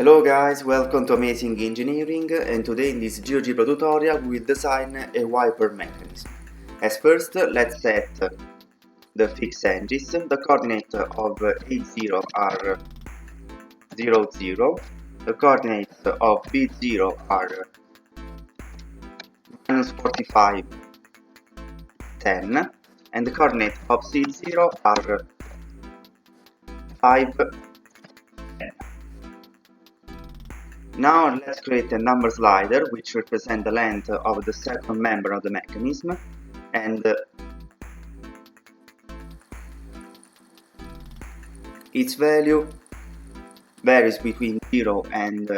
Hello guys, welcome to Amazing Engineering, and today in this GeoGebra tutorial we will design a wiper mechanism. As first, let's set the fixed edges. The coordinates of A0 are 0, 0, the coordinates of B0 are minus 45, 10, and the coordinates of C0 are 5, 10. Now let's create a number slider which represents the length of the second member of the mechanism, and its value varies between 0 and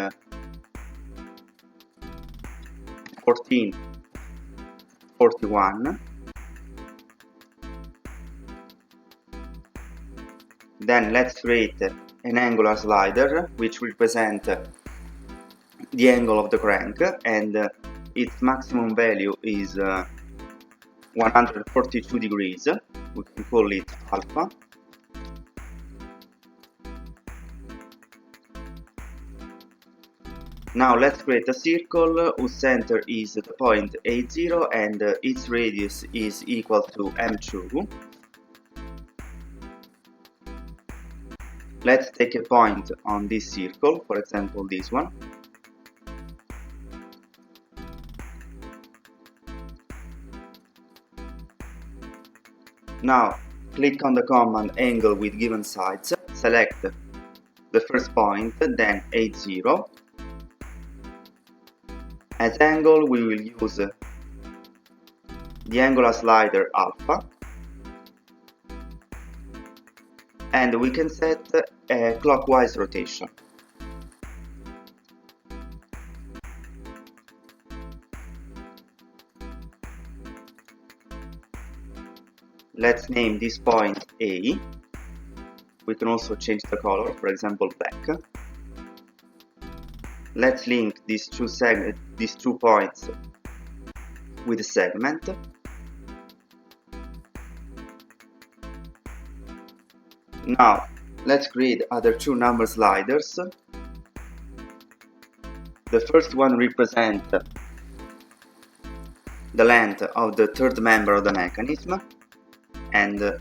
41. Then let's create an angular slider which represents the angle of the crank, and its maximum value is 142 degrees. We can call it alpha. Now let's create a circle whose center is the point A0 and its radius is equal to M2. Let's take a point on this circle, for example this one. Now click on the command angle with given sides, select the first point, then A0. As angle we will use the angular slider alpha, and we can set a clockwise rotation. Let's name this point A. We can also change the color, for example black. Let's link these two points with a segment. Now let's create other two number sliders. The first one represents the length of the third member of the mechanism, and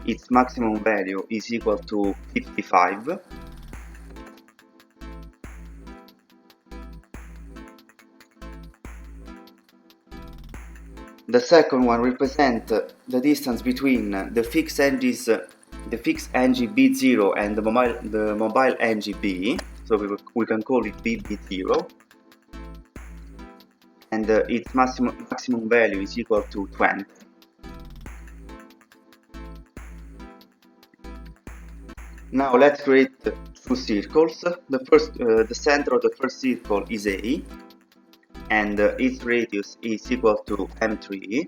its maximum value is equal to 55. The second one represents the distance between the fixed engine B0 and the mobile engine B, so we can call it BB0, and its maximum value is equal to 20. Now let's create two circles. The center of the first circle is A, and its radius is equal to M3.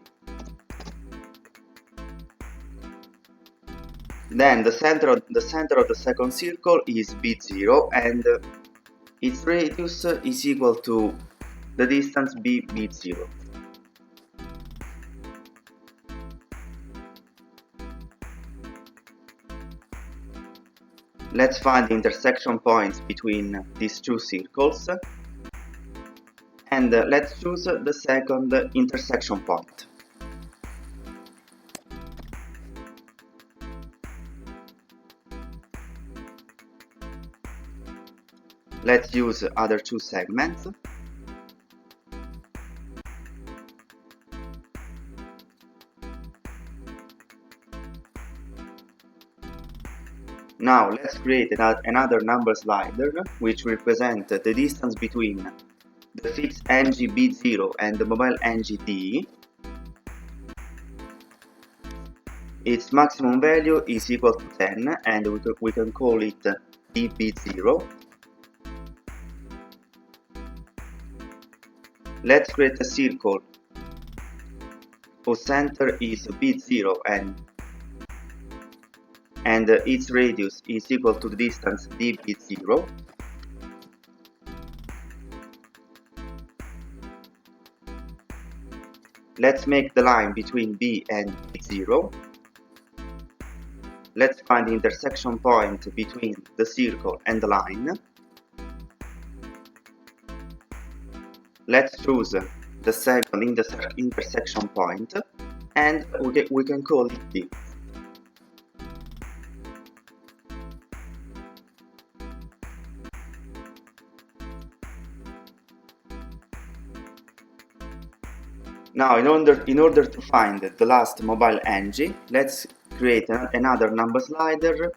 Then the center of the second circle is B0, and its radius is equal to the distance BB0. Let's find the intersection points between these two circles, and let's choose the second intersection point. Let's use other two segments. Now let's create another number slider which represents the distance between the fixed engine B0 and the mobile engine D. Its maximum value is equal to 10, and we can call it DB0. Let's create a circle whose center is B0 and its radius is equal to the distance dB0. Let's make the line between B and B0. Let's find the intersection point between the circle and the line. Let's choose the second intersection point, and we can call it D. Now, in order to find the last mobile ng, let's create another number slider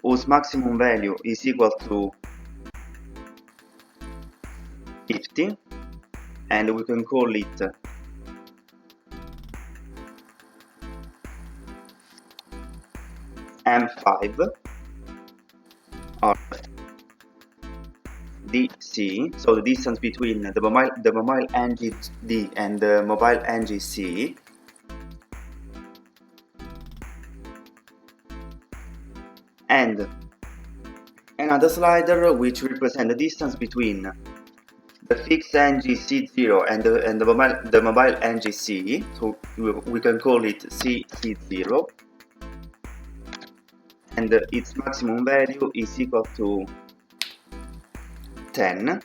whose maximum value is equal to 50, and we can call it M5 or DC, so the distance between the mobile NGD and the mobile NGC. And another slider which represents the distance between the fixed NGC0 and the mobile NGC, so we can call it CC0, and its maximum value is equal to 10.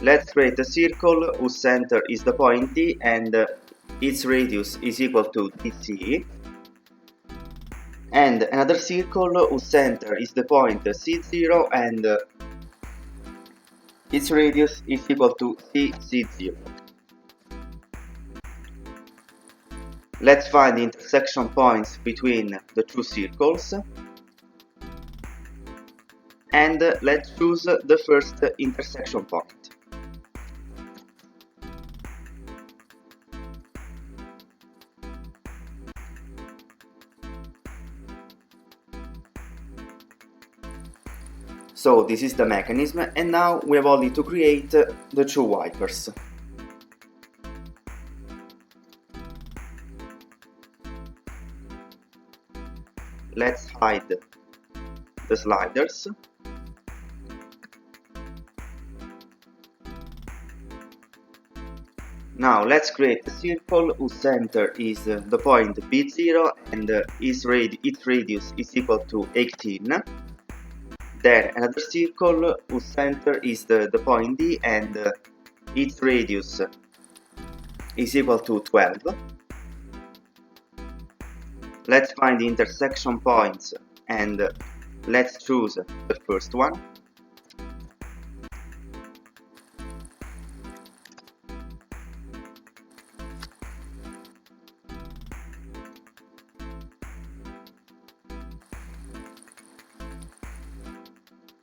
Let's create a circle whose center is the point D and its radius is equal to DC, and another circle whose center is the point C0 and its radius is equal to CC0. Let's find the intersection points between the two circles, and let's choose the first intersection point. So this is the mechanism, and now we have only to create the two wipers. Let's hide the sliders. Now let's create a circle whose center is the point B0 and its radius is equal to 18. Then another circle whose center is the point D and its radius is equal to 12. Let's find the intersection points and let's choose the first one.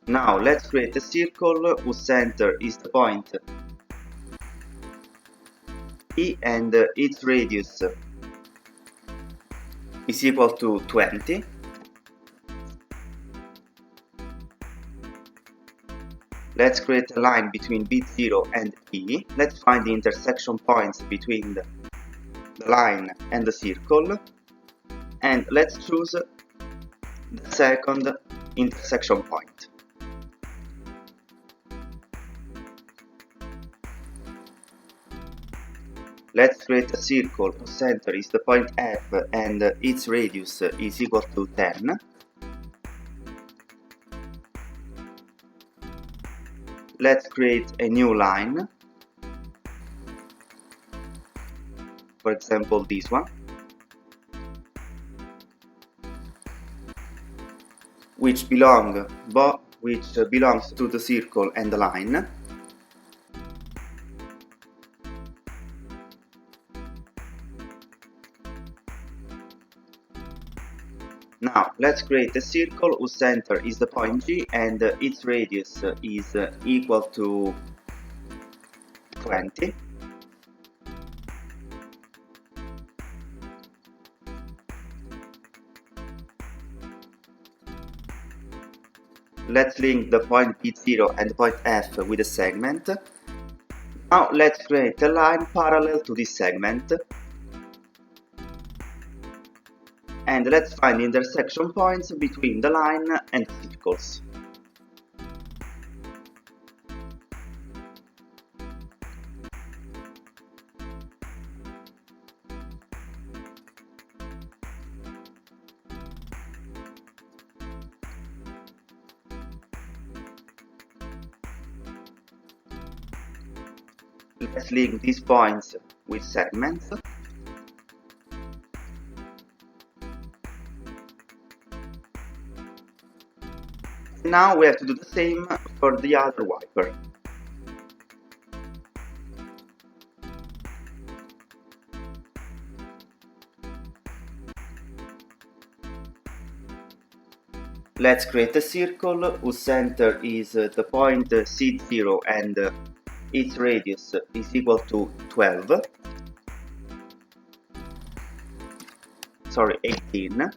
Now let's create a circle whose center is the point E and its radius is equal to 20. Let's create a line between B0 and E. Let's find the intersection points between the line and the circle, and let's choose the second intersection point. Let's create a circle whose center is the point F and its radius is equal to 10. Let's create a new line, for example this one, which belongs to the circle and the line. Now let's create a circle whose center is the point G and its radius is equal to 20. Let's link the point B0 and the point F with a segment. Now let's create a line parallel to this segment. And let's find the intersection points between the line and the circles. let's link these points with segments. Now we have to do the same for the other wiper. Let's create a circle whose center is the point C0 and its radius is equal to 12. Sorry, 18.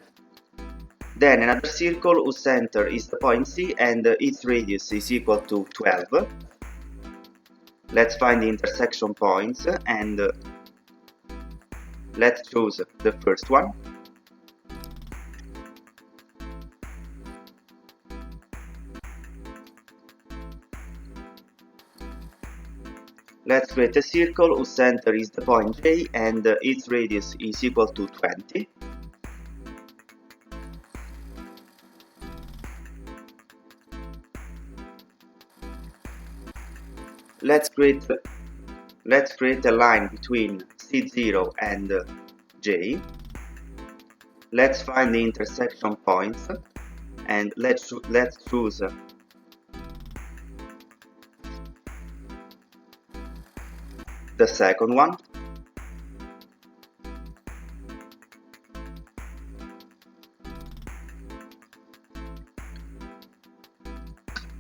Then another circle whose center is the point C and its radius is equal to 12. Let's find the intersection points and let's choose the first one. Let's create a circle whose center is the point J and its radius is equal to 20. Let's create a line between C0 and J. Let's find the intersection points and let's choose the second one.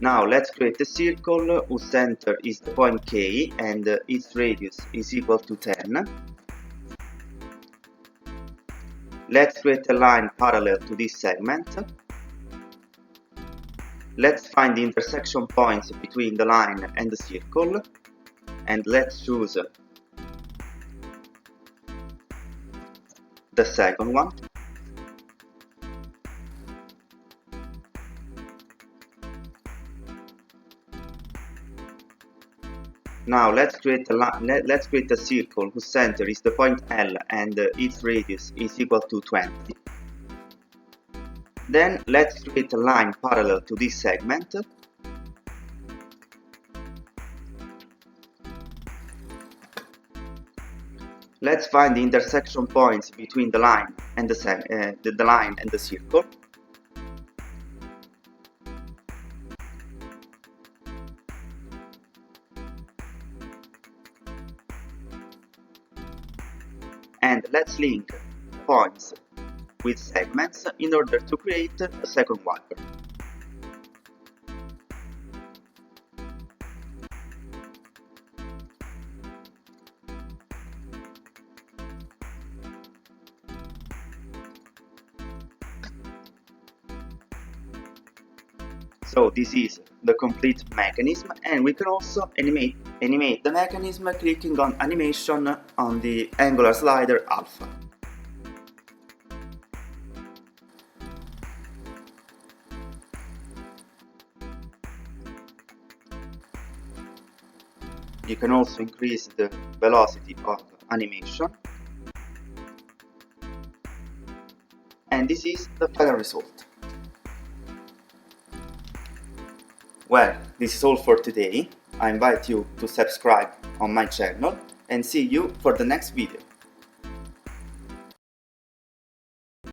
Now let's create a circle whose center is the point K and its radius is equal to 10. Let's create a line parallel to this segment. Let's find the intersection points between the line and the circle and let's choose the second one. Now let's create a circle whose center is the point L and its radius is equal to 20. Then let's create a line parallel to this segment. Let's find the intersection points between the line and the line and the circle. And let's link points with segments in order to create a second wiper. So this is the complete mechanism, and we can also animate the mechanism clicking on animation on the angular slider alpha. You can also increase the velocity of animation, and this is the final result. Well, this is all for today. I invite you to subscribe on my channel and see you for the next video.